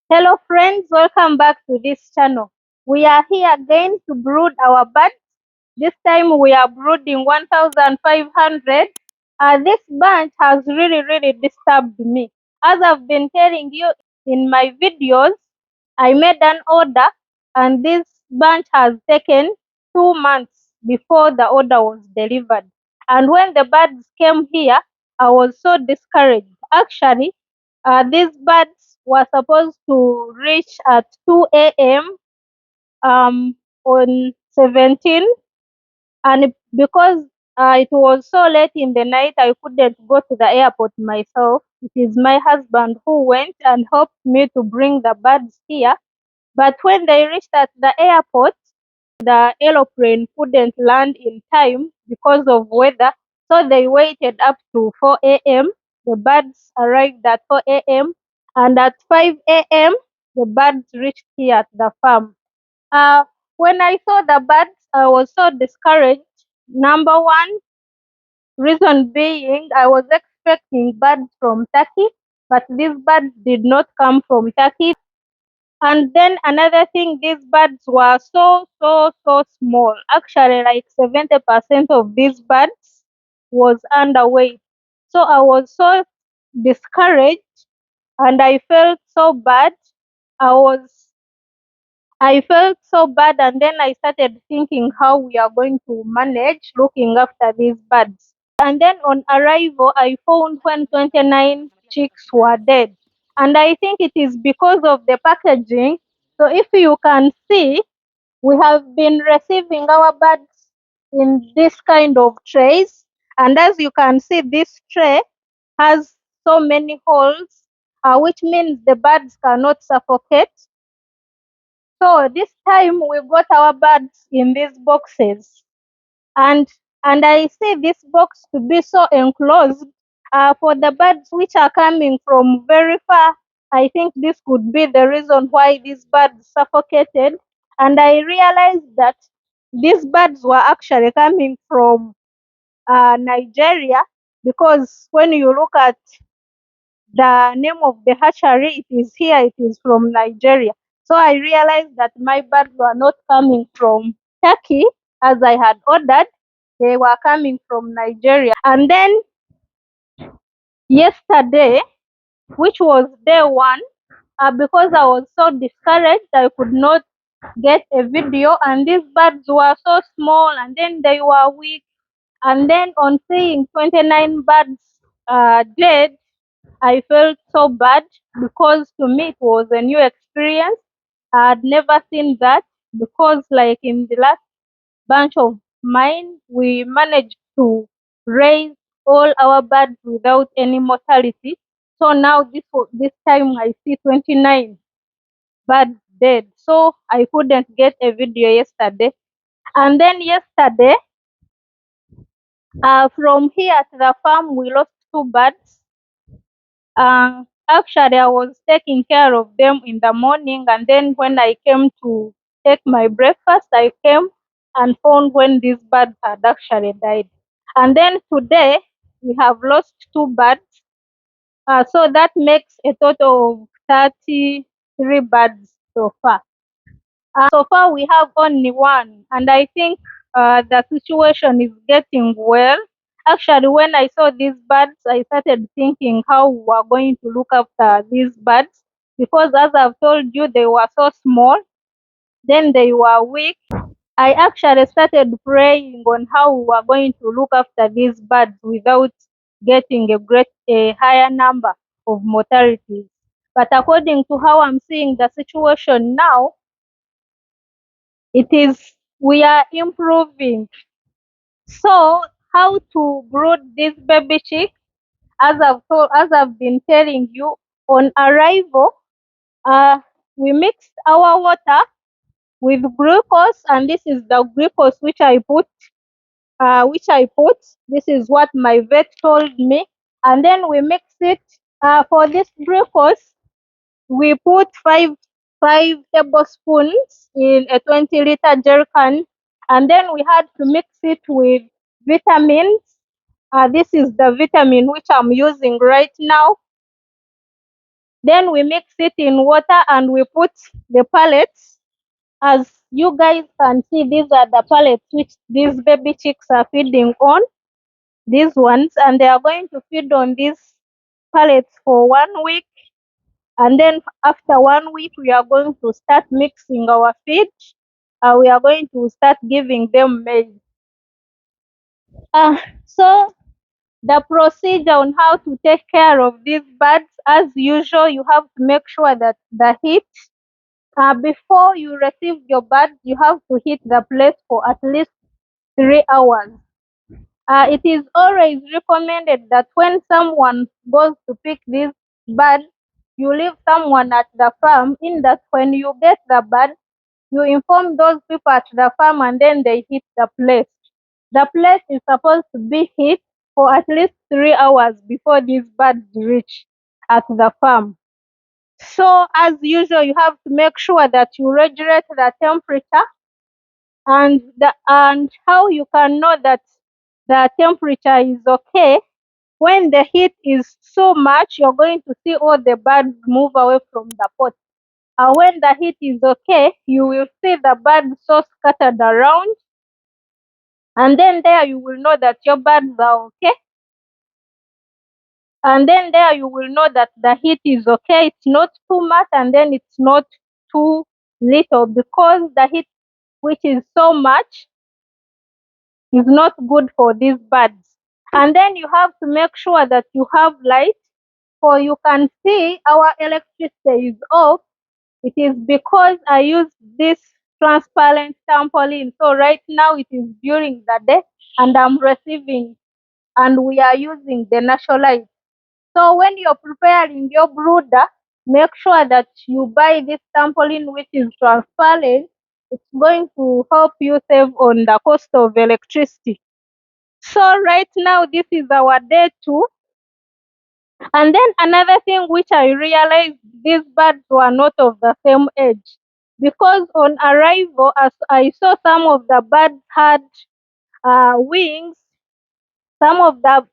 Hello friends, welcome back to this channel. We are here again to brood our birds. This time we are brooding 1500. This bunch has really disturbed me. As I've been telling you in my videos, I made an order and this bunch has taken 2 months before the order was delivered. And when the birds came here, I was so discouraged. Actually, these birds were supposed to reach at 2 a.m. On 17, and because it was so late in the night, I couldn't go to the airport myself. It is my husband who went and helped me to bring the birds here. But when they reached at the airport, the aeroplane couldn't land in time because of weather, so they waited up to 4 a.m. The birds arrived at 4 a.m. and at 5 a.m. the birds reached here at the farm. Uh, when I saw the birds, I was so discouraged. Number one reason being, I was expecting birds from Turkey, but these birds did not come from Turkey. And then another thing, these birds were so small. Actually, like 70% of these birds was underweight. So I was so discouraged and I felt so bad. I was I felt so bad, and then I started thinking how we are going to manage looking after these birds. And then on arrival, I found when 29 chicks were dead. And I think it is because of the packaging. So if you can see, we have been receiving our birds in this kind of trays. And as you can see, this tray has so many holes, which means the birds cannot suffocate. So this time we got our birds in these boxes, and I see this box to be so enclosed. For the birds which are coming from very far, I think this could be the reason why these birds suffocated. And I realized that these birds were actually coming from Nigeria, because when you look at the name of the hatchery, it is here, it is from Nigeria. So I realized that my birds were not coming from Turkey as I had ordered, they were coming from Nigeria. And then yesterday, which was day one, because I was so discouraged, I could not get a video, and these birds were so small and then they were weak. And then on seeing 29 birds dead, I felt so bad, because to me it was a new experience. I had never seen that, because like in the last bunch of mine, we managed to raise all our birds without any mortality. So now this time I see 29 birds dead. So I couldn't get a video yesterday. And then yesterday, from here at the farm, we lost two birds. Actually, I was taking care of them in the morning, and then when I came to take my breakfast, I came and found when these birds had actually died. And then today, we have lost two birds. So that makes a total of 33 birds so far. So far, we have only one, and I think the situation is getting well. Actually, when I saw these birds, I started thinking how we are going to look after these birds, because, as I've told you, they were so small, then they were weak. I actually started praying on how we are going to look after these birds without getting a higher number of mortalities. But according to how I'm seeing the situation now, it is we are improving. So how to brood this baby chick? As I've been telling you, on arrival, uh, we mixed our water with glucose, and this is the glucose which I put. This is what my vet told me, and then we mix it. For this glucose, we put five tablespoons in a 20-liter jerrycan, and then we had to mix it with vitamins. This is the vitamin which I'm using right now. Then we mix it in water and we put the pellets. As you guys can see, these are the pellets which these baby chicks are feeding on, these ones, and they are going to feed on these pellets for 1 week. And then after 1 week, we are going to start mixing our feed. We are going to start giving them maize. So the procedure on how to take care of these birds, as usual, you have to make sure that the heat, before you receive your birds, you have to heat the place for at least 3 hours. It is always recommended that when someone goes to pick these birds, you leave someone at the farm, in that when you get the bird, you inform those people at the farm and then they heat the place. The place is supposed to be heat for at least 3 hours before these birds reach at the farm. So as usual, you have to make sure that you regulate the temperature, and how you can know that the temperature is okay. When the heat is so much, you're going to see all the birds move away from the pot. And when the heat is okay, you will see the birds so scattered around, and then there you will know that your birds are okay. And then there you will know that the heat is okay. It's not too much and then it's not too little, because the heat which is so much is not good for these birds. And then you have to make sure that you have light, for you can see our electricity is off. It is because I use this transparent trampoline. So right now it is during the day and I'm receiving, and we are using the natural light. So when you're preparing your brooder, make sure that you buy this trampoline which is transparent. It's going to help you save on the cost of electricity. So right now this is our day 2. And then another thing which I realized, these birds were not of the same age. Because on arrival, as I saw some of the birds had wings, some of the,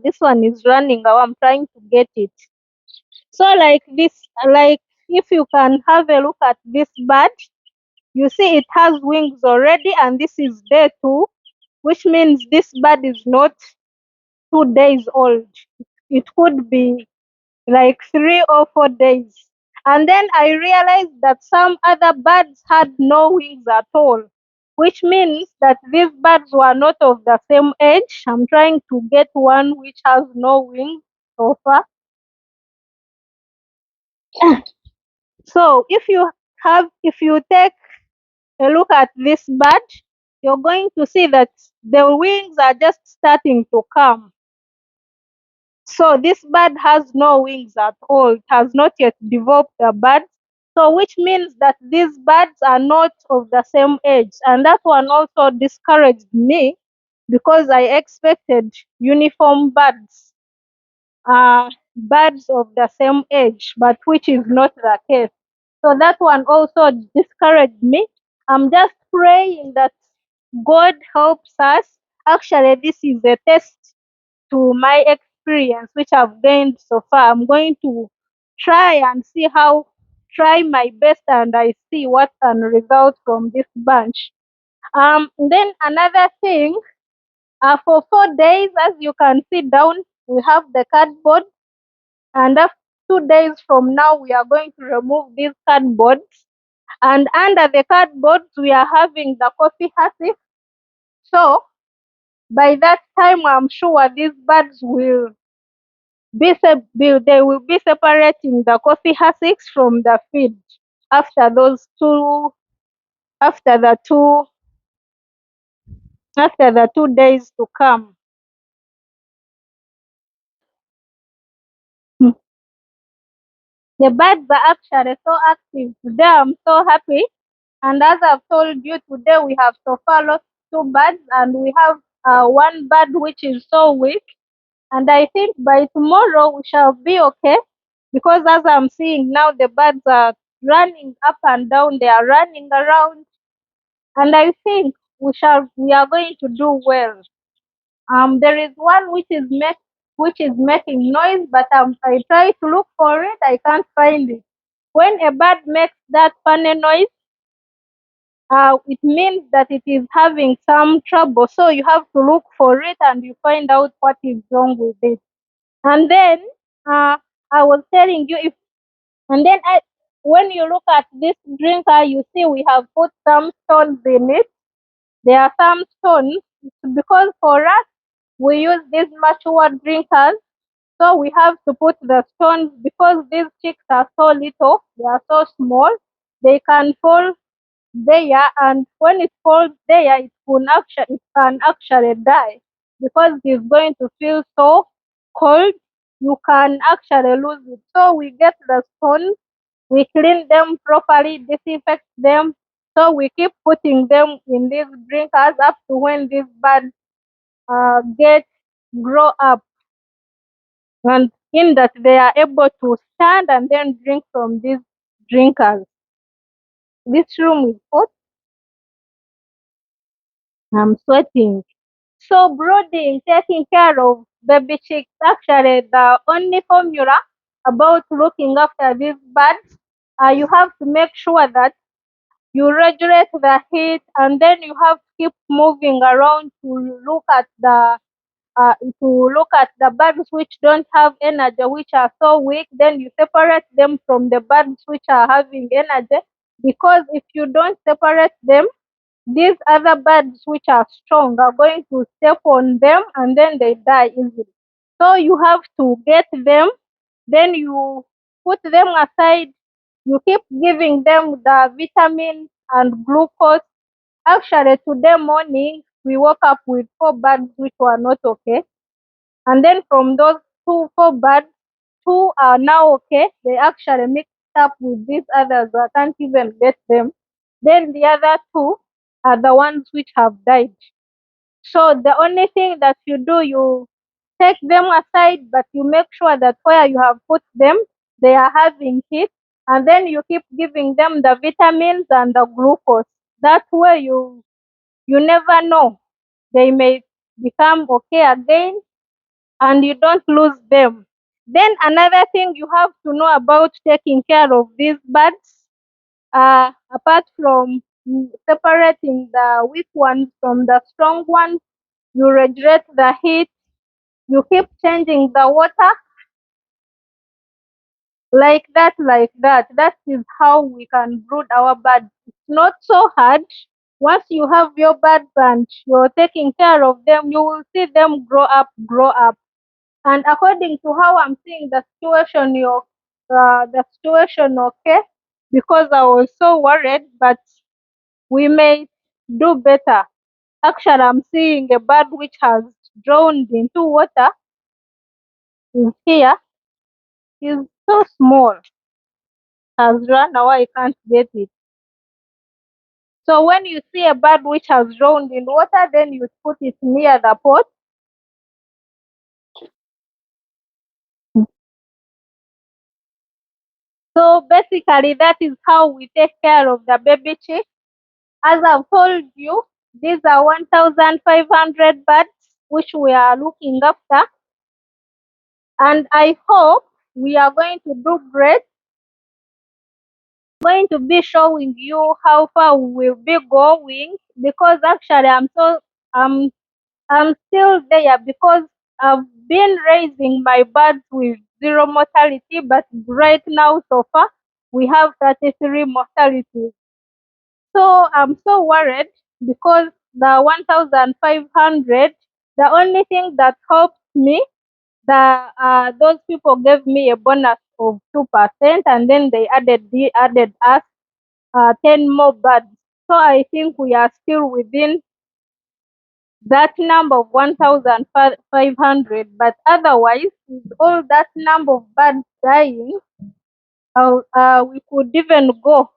this one is running away, I'm trying to get it. So like this, like if you can have a look at this bird, you see it has wings already, and this is day 2, which means this bird is not 2 days old. It could be like 3 or 4 days. And then I realized that some other birds had no wings at all, which means that these birds were not of the same age. I'm trying to get one which has no wings so far. So if you take a look at this bird, you're going to see that the wings are just starting to come. So this bird has no wings at all. It has not yet developed a bird. So which means that these birds are not of the same age. And that one also discouraged me, because I expected uniform birds of the same age, but which is not the case. So that one also discouraged me. I'm just praying that God helps us. Actually, this is a test to my experience which I've gained so far. I'm going to try my best, and I see what can result from this bunch. Then another thing, for 4 days, as you can see down, we have the cardboard, and after 2 days from now, we are going to remove these cardboards. And under the cardboards, we are having the coffee husk. So by that time, I'm sure these birds will they will be separating the coffee husks from the feed after those two after the two after the 2 days to come. Hmm. The birds are actually so active today. I'm so happy. And as I've told you, today we have so far lost 2 birds, and we have one bird which is so weak. And I think by tomorrow we shall be okay, because as I'm seeing now, the birds are running up and down, they are running around, and I think we are going to do well. There is one which is which is making noise, but I try to look for it, I can't find it. When a bird makes that funny noise, it means that it is having some trouble. So you have to look for it and you find out what is wrong with it. And then I was telling you if, and then when you look at this drinker, you see we have put some stones in it. There are some stones because for us we use these mature drinkers, so we have to put the stones because these chicks are so little, they are so small, they can fall there, and when it falls there, it can actually die because it's going to feel so cold. You can actually lose it. So we get the stones, we clean them properly, disinfect them. So we keep putting them in these drinkers up to when these birds get grow up, and in that they are able to stand and then drink from these drinkers. This room is hot. I'm sweating. So brooding, taking care of baby chicks, actually the only formula about looking after these birds, you have to make sure that you regulate the heat, and then you have to keep moving around to look at the birds which don't have energy, which are so weak. Then you separate them from the birds which are having energy, because if you don't separate them, these other birds which are strong are going to step on them and then they die easily. So you have to get them, then you put them aside, you keep giving them the vitamins and glucose. Actually, today morning, we woke up with 4 birds which were not okay. And then from those 4 birds, 2 are now okay. They actually mixed up with these others. I can't even get them. Then the other 2 are the ones which have died. So the only thing that you do, you take them aside, but you make sure that where you have put them, they are having heat, and then you keep giving them the vitamins and the glucose. That way you never know. They may become okay again and you don't lose them. Then another thing you have to know about taking care of these birds, apart from separating the weak ones from the strong ones, you regulate the heat, you keep changing the water, like that, like that. That is how we can brood our birds. It's not so hard. Once you have your birds and you're taking care of them, you will see them grow up, grow up. And according to how I'm seeing the situation, okay, because I was so worried, but we may do better. Actually, I'm seeing a bird which has drowned into water is here. Is so small, has run away, I can't get it. So when you see a bird which has drowned in water, then you put it near the pot. So basically, that is how we take care of the baby chick. As I've told you, these are 1,500 birds which we are looking after, and I hope we are going to do great. I'm going to be showing you how far we will be going, because actually I'm I'm still there because I've been raising my birds with 0 mortality, but right now so far we have 33 mortalities. So I'm so worried because the 1,500, the only thing that helped me, those people gave me a bonus of 2%, and then they added us 10 more birds. So I think we are still within that number of 1,500. But otherwise, with all that number of birds dying, we could even go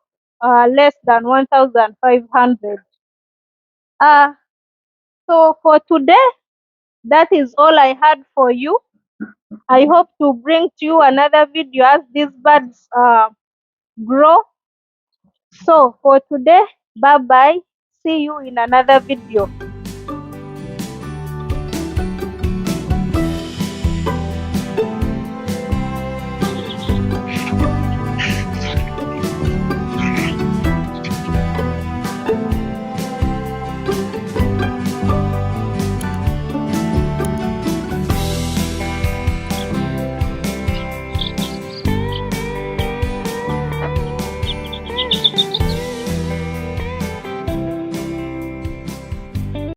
less than 1,500. Uh, so for today, that is all I had for you. I hope to bring to you another video as these birds grow. So for today, bye bye. See you in another video.